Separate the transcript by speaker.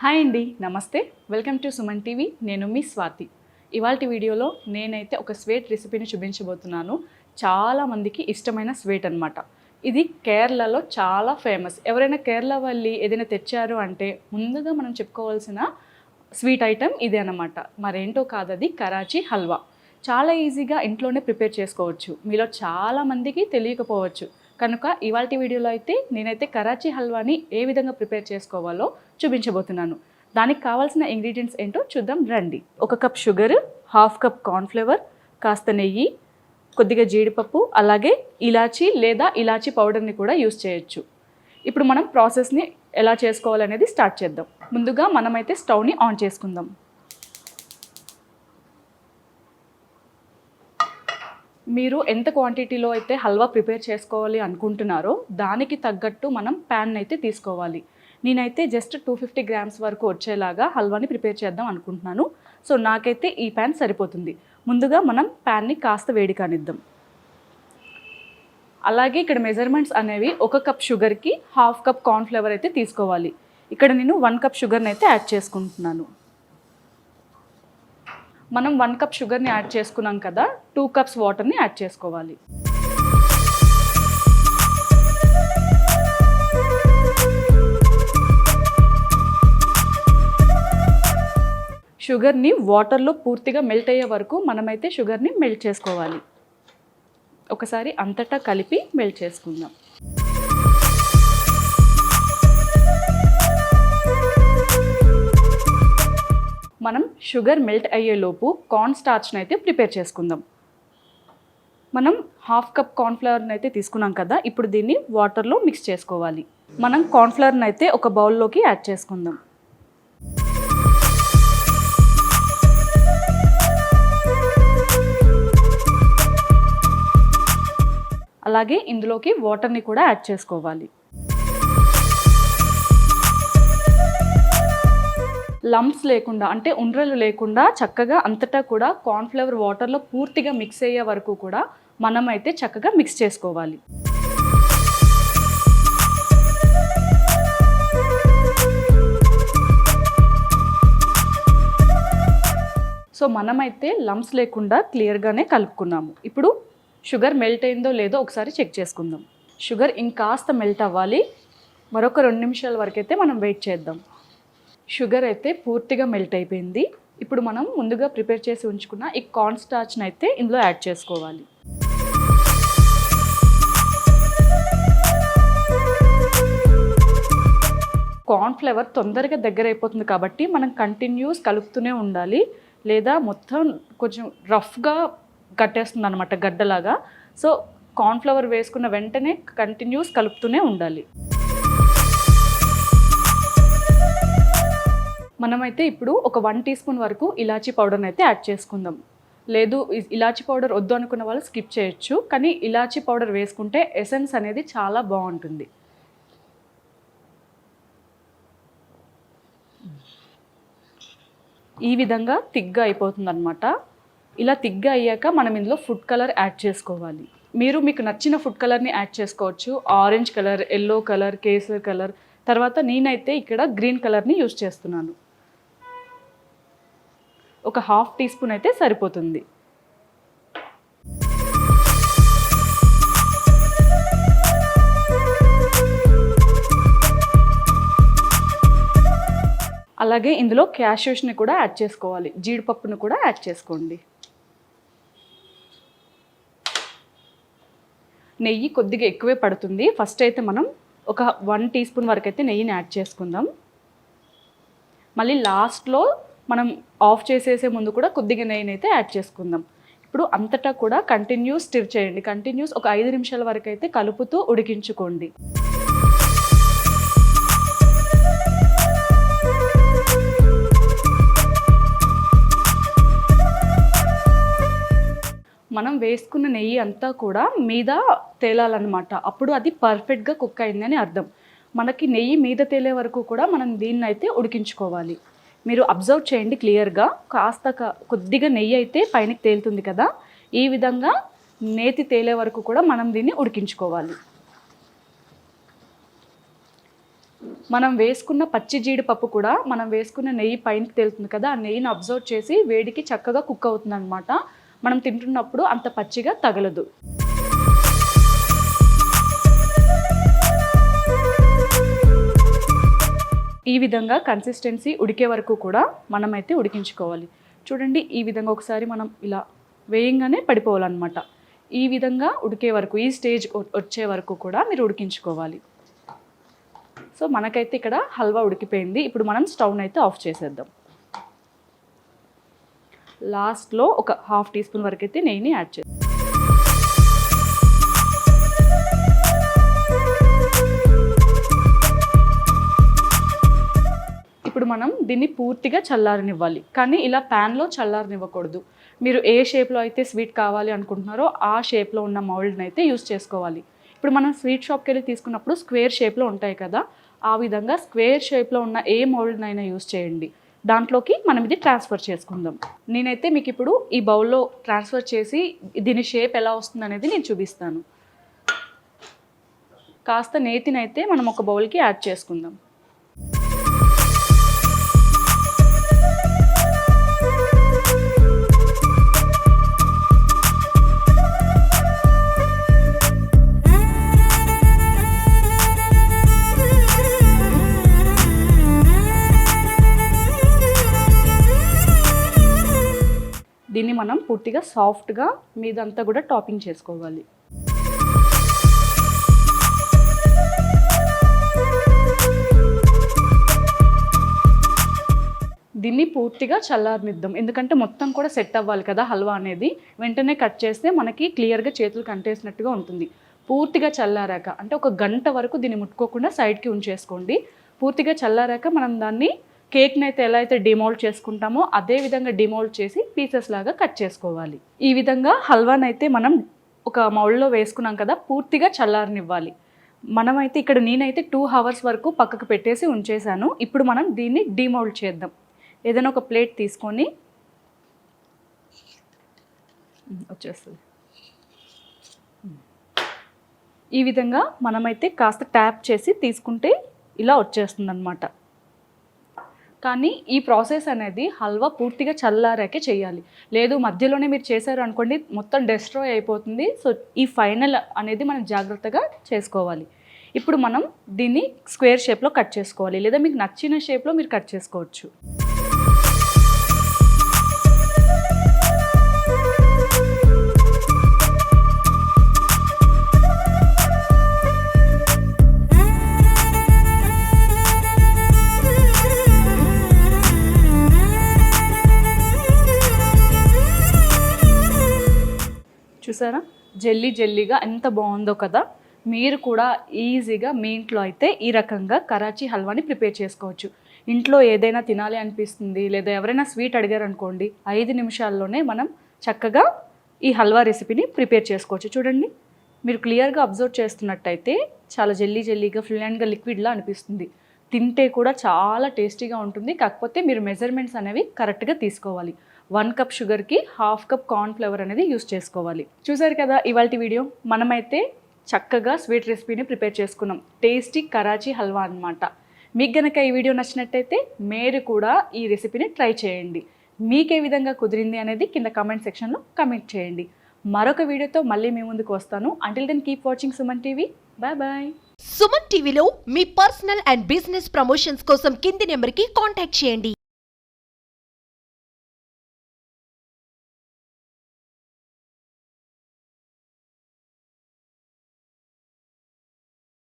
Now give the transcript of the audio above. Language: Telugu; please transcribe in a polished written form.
Speaker 1: హాయ్ అండి, నమస్తే. Welcome to Suman TV. నేను మీ స్వాతి. ఇవాల్టి వీడియోలో నేనైతే ఒక స్వీట్ రెసిపీని చూపించబోతున్నాను. చాలామందికి ఇష్టమైన స్వీట్ అనమాట. ఇది కేరళలో చాలా ఫేమస్. ఎవరైనా కేరళ వెళ్ళి ఏదైనా తెచ్చారు అంటే ముందుగా మనం చెప్పుకోవాల్సిన స్వీట్ ఐటెం ఇదే అనమాట. మరేంటో కాదది కరాచీ హల్వా. చాలా ఈజీగా ఇంట్లోనే ప్రిపేర్ చేసుకోవచ్చు. మీలో చాలామందికి తెలియకపోవచ్చు. కనుక ఇవాల్టి వీడియోలో అయితే నేనైతే కరాచీ హల్వాని ఏ విధంగా ప్రిపేర్ చేసుకోవాలో చూపించబోతున్నాను. దానికి కావాల్సిన ఇంగ్రీడియంట్స్ ఏంటో చూద్దాం రండి. 1 కప్ షుగర్, 1/2 కప్ కార్న్ఫ్లవర్, కాస్త నెయ్యి, కొద్దిగా జీడిపప్పు, అలాగే ఇలాచీ లేదా ఇలాచీ పౌడర్ని కూడా యూస్ చేయొచ్చు. ఇప్పుడు మనం ప్రాసెస్ని ఎలా చేసుకోవాలనేది స్టార్ట్ చేద్దాం. ముందుగా మనమైతే స్టవ్ని ఆన్ చేసుకుందాం. మీరు ఎంత క్వాంటిటీలో అయితే హల్వా ప్రిపేర్ చేసుకోవాలి అనుకుంటున్నారో దానికి తగ్గట్టు మనం ప్యాన్ అయితే తీసుకోవాలి. నేనైతే జస్ట్ 250 గ్రామ్స్ వరకు వచ్చేలాగా హల్వాని ప్రిపేర్ చేద్దాం అనుకుంటున్నాను. సో నాకైతే ఈ ప్యాన్ సరిపోతుంది. ముందుగా మనం ప్యాన్ని కాస్త వేడి కానిద్దాం. అలాగే ఇక్కడ మెజర్మెంట్స్ అనేవి 1 కప్ షుగర్కి 1/2 కప్ కార్న్ఫ్లవర్ అయితే తీసుకోవాలి. ఇక్కడ నేను 1 కప్ షుగర్ని అయితే యాడ్ చేసుకుంటున్నాను. మనం 1 కప్ షుగర్ని యాడ్ చేసుకున్నాం కదా, 2 కప్స్ వాటర్ని యాడ్ చేసుకోవాలి. షుగర్ని వాటర్లో పూర్తిగా మెల్ట్ అయ్యే వరకు మనమైతే షుగర్ని మెల్ట్ చేసుకోవాలి. ఒకసారి అంతటా కలిపి మెల్ట్ చేసుకుందాం. మనం షుగర్ మెల్ట్ అయ్యేలోపు కార్న్ స్టార్చ్ని అయితే ప్రిపేర్ చేసుకుందాం. మనం 1/2 కప్ కార్న్ఫ్లవర్ని అయితే తీసుకున్నాం కదా, ఇప్పుడు దీన్ని వాటర్లో మిక్స్ చేసుకోవాలి. మనం కార్న్ఫ్లవర్ని అయితే ఒక బౌల్లోకి యాడ్ చేసుకుందాం. అలాగే ఇందులోకి వాటర్ని కూడా యాడ్ చేసుకోవాలి. లంప్స్ లేకుండా అంటే ఉండ్రలు లేకుండా చక్కగా అంతటా కూడా కార్న్ఫ్లవర్ వాటర్లో పూర్తిగా మిక్స్ అయ్యే వరకు కూడా మనమైతే చక్కగా మిక్స్ చేసుకోవాలి. సో మనమైతే లంప్స్ లేకుండా క్లియర్గానే కలుపుకున్నాము. ఇప్పుడు షుగర్ మెల్ట్ అయిందో లేదో ఒకసారి చెక్ చేసుకుందాం. షుగర్ ఇంకాస్త మెల్ట్ అవ్వాలి. మరొక 2 నిమిషాల వరకు అయితే మనం వెయిట్ చేద్దాం. షుగర్ అయితే పూర్తిగా మెల్ట్ అయిపోయింది. ఇప్పుడు మనం ముందుగా ప్రిపేర్ చేసి ఉంచుకున్న ఈ కార్న్ స్టార్చ్ని అయితే ఇందులో యాడ్ చేసుకోవాలి. కార్న్ఫ్లవర్ తొందరగా దగ్గర అయిపోతుంది కాబట్టి మనం కంటిన్యూస్ కలుపుతూనే ఉండాలి, లేదా మొత్తం కొంచెం రఫ్గా కట్టేస్తుంది అనమాట గడ్డలాగా. సో కార్న్ఫ్లవర్ వేసుకున్న వెంటనే కంటిన్యూస్ కలుపుతూనే ఉండాలి. మనమైతే ఇప్పుడు ఒక 1 టీ స్పూన్ వరకు ఇలాచీ పౌడర్ని అయితే యాడ్ చేసుకుందాం. లేదు ఇలాచీ పౌడర్ వద్దు అనుకున్న వాళ్ళు స్కిప్ చేయొచ్చు, కానీ ఇలాచీ పౌడర్ వేసుకుంటే ఎసెన్స్ అనేది చాలా బాగుంటుంది. ఈ విధంగా తిగ్గా అయిపోతుంది అనమాట. ఇలా తిగ్గా అయ్యాక మనం ఇందులో ఫుడ్ కలర్ యాడ్ చేసుకోవాలి. మీకు నచ్చిన ఫుడ్ కలర్ని యాడ్ చేసుకోవచ్చు. Orange colour, yellow colour, kesar colour, తర్వాత నేనైతే ఇక్కడ గ్రీన్ కలర్ని యూజ్ చేస్తున్నాను. ఒక 1/2 టీ స్పూన్ అయితే సరిపోతుంది. అలాగే ఇందులో క్యాష్యూస్ని కూడా యాడ్ చేసుకోవాలి. జీడిపప్పును కూడా యాడ్ చేసుకోండి. నెయ్యి కొద్దిగా ఎక్కువే పడుతుంది. ఫస్ట్ అయితే మనం ఒక 1 టీ స్పూన్ వరకు అయితే నెయ్యిని యాడ్ చేసుకుందాం. మళ్ళీ లాస్ట్లో మనం ఆఫ్ చేసేసే ముందు కూడా కొద్దిగా నెయ్యిని అయితే యాడ్ చేసుకుందాం. ఇప్పుడు అంతటా కూడా కంటిన్యూస్ స్టిర్ చేయండి. కంటిన్యూస్ ఒక 5 నిమిషాల వరకు అయితే కలుపుతూ ఉడికించుకోండి. మనం వేసుకున్న నెయ్యి అంతా కూడా మీద తేలాలన్నమాట. అప్పుడు అది పర్ఫెక్ట్గా కుక్ అయిందని అర్థం. మనకి నెయ్యి మీద తేలే వరకు కూడా మనం దీన్ని అయితే ఉడికించుకోవాలి. మీరు అబ్జర్వ్ చేయండి క్లియర్గా, కాస్త కొద్దిగా నెయ్యి అయితే పైనకి తేలుతుంది కదా, ఈ విధంగా నేతి తేలే వరకు కూడా మనం దీన్ని ఉడికించుకోవాలి. మనం వేసుకున్న పచ్చి జీడిపప్పు కూడా మనం వేసుకున్న నెయ్యి పైనకి తేలుతుంది కదా, ఆ నెయ్యిని అబ్జర్వ్ చేసి వేడికి చక్కగా కుక్ అవుతుంది అనమాట. మనం తింటున్నప్పుడు అంత పచ్చిగా తగలదు. ఈ విధంగా కన్సిస్టెన్సీ ఉడికే వరకు కూడా మనమైతే ఉడికించుకోవాలి. చూడండి, ఈ విధంగా ఒకసారి మనం ఇలా వేయంగానే పడిపోవాలన్నమాట. ఈ విధంగా ఉడికే వరకు, ఈ స్టేజ్ వచ్చే వరకు కూడా మీరు ఉడికించుకోవాలి. సో మనకైతే ఇక్కడ హల్వా ఉడికిపోయింది. ఇప్పుడు మనం స్టవ్ని అయితే ఆఫ్ చేసేద్దాం. లాస్ట్లో ఒక 1/2 టీ స్పూన్ వరకు అయితే నెయ్యిని యాడ్ చేద్దాం. ఇప్పుడు మనం దీన్ని పూర్తిగా చల్లారనివ్వాలి, కానీ ఇలా ప్యాన్లో చల్లారనివ్వకూడదు. మీరు ఏ షేప్లో అయితే స్వీట్ కావాలి అనుకుంటున్నారో ఆ షేప్లో ఉన్న మౌల్డ్ని అయితే యూస్ చేసుకోవాలి. ఇప్పుడు మనం స్వీట్ షాప్కి వెళ్ళి తీసుకున్నప్పుడు స్క్వేర్ షేప్లో ఉంటాయి కదా, ఆ విధంగా స్క్వేర్ షేప్లో ఉన్న ఏ మౌల్డ్నైనా యూస్ చేయండి. దాంట్లోకి మనం ఇది ట్రాన్స్ఫర్ చేసుకుందాం. నేనైతే మీకు ఇప్పుడు ఈ బౌల్లో ట్రాన్స్ఫర్ చేసి దీని షేప్ ఎలా వస్తుంది అనేది నేను చూపిస్తాను. కాస్త నేతినైతే మనం ఒక బౌల్కి యాడ్ చేసుకుందాం. దీన్ని మనం పూర్తిగా సాఫ్ట్గా మీదంతా కూడా టాపింగ్ చేసుకోవాలి. దీన్ని పూర్తిగా చల్లారనిద్దాం, ఎందుకంటే మొత్తం కూడా సెట్ అవ్వాలి కదా హల్వా అనేది. వెంటనే కట్ చేస్తే మనకి క్లియర్గా చేతులు కంటేసినట్టుగా ఉంటుంది. పూర్తిగా చల్లారాక, అంటే ఒక గంట వరకు దీన్ని ముట్టుకోకుండా సైడ్కి ఉంచేసుకోండి. పూర్తిగా చల్లారాక మనం దాన్ని కేక్ని అయితే ఎలా అయితే డిమోల్డ్ చేసుకుంటామో అదే విధంగా డిమోల్డ్ చేసి పీసెస్ లాగా కట్ చేసుకోవాలి. ఈ విధంగా హల్వాని అయితే మనం ఒక మౌల్డ్లో వేసుకున్నాం కదా, పూర్తిగా చల్లారనివ్వాలి. మనమైతే ఇక్కడ నేనైతే 2 hours వరకు పక్కకు పెట్టేసి ఉంచేసాను. ఇప్పుడు మనం దీన్ని డిమోల్డ్ చేద్దాం. ఏదైనా ఒక ప్లేట్ తీసుకొని వచ్చేస్తుంది. ఈ విధంగా మనమైతే కాస్త ట్యాప్ చేసి తీసుకుంటే ఇలా వచ్చేస్తుంది అన్నమాట. కానీ ఈ ప్రాసెస్ అనేది హల్వా పూర్తిగా చల్లారాకే చేయాలి. లేదు మధ్యలోనే మీరు చేశారు అనుకోండి, మొత్తం డిస్ట్రాయ్ అయిపోతుంది. సో ఈ ఫైనల్ అనేది మనం జాగ్రత్తగా చేసుకోవాలి. ఇప్పుడు మనం దీన్ని స్క్వేర్ షేప్లో కట్ చేసుకోవాలి, లేదా మీకు నచ్చిన షేప్లో మీరు కట్ చేసుకోవచ్చు. చూసారా, జెల్లీ జెల్లీగా ఎంత బాగుందో కదా. మీరు కూడా ఈజీగా మీ ఇంట్లో అయితే ఈ రకంగా కరాచీ హల్వాని ప్రిపేర్ చేసుకోవచ్చు. ఇంట్లో ఏదైనా తినాలి అనిపిస్తుంది, లేదా ఎవరైనా స్వీట్ అడిగారు అనుకోండి, 5 నిమిషాల్లోనే మనం చక్కగా ఈ హల్వా రెసిపీని ప్రిపేర్ చేసుకోవచ్చు. చూడండి, మీరు క్లియర్గా అబ్జర్వ్ చేస్తున్నట్టయితే చాలా జెల్లీ జెల్లీగా ఫ్లూయెంట్గా లిక్విడ్లా అనిపిస్తుంది. తింటే కూడా చాలా టేస్టీగా ఉంటుంది. కాకపోతే మీరు మెజర్మెంట్స్ అనేవి కరెక్ట్గా తీసుకోవాలి. 1 కప్ షుగర్కి 1/2 కప్ కార్న్ ఫ్లేవర్ అనేది యూస్ చేసుకోవాలి. చూసారు కదా ఇవాల్టి వీడియో. మనమైతే చక్కగా స్వీట్ రెసిపీని ప్రిపేర్ చేసుకున్నాం. టేస్టీ కరాచీ హల్వా అన్నమాట. మీకు గనక ఈ వీడియో నచ్చినట్టయితే మీరు కూడా ఈ రెసిపీని ట్రై చేయండి. మీకు ఏ విధంగా కుదిరింది అనేది కింద కామెంట్ సెక్షన్లో కామెంట్ చేయండి. మరొక వీడియోతో మళ్ళీ మీ ముందుకు వస్తాను. Until then keep watching Suman TV. Bye bye.
Speaker 2: Suman టీవీలో మీ పర్సనల్ అండ్ బిజినెస్ ప్రమోషన్స్ కోసం కింది నెంబర్కి కాంటాక్ట్ చేయండి.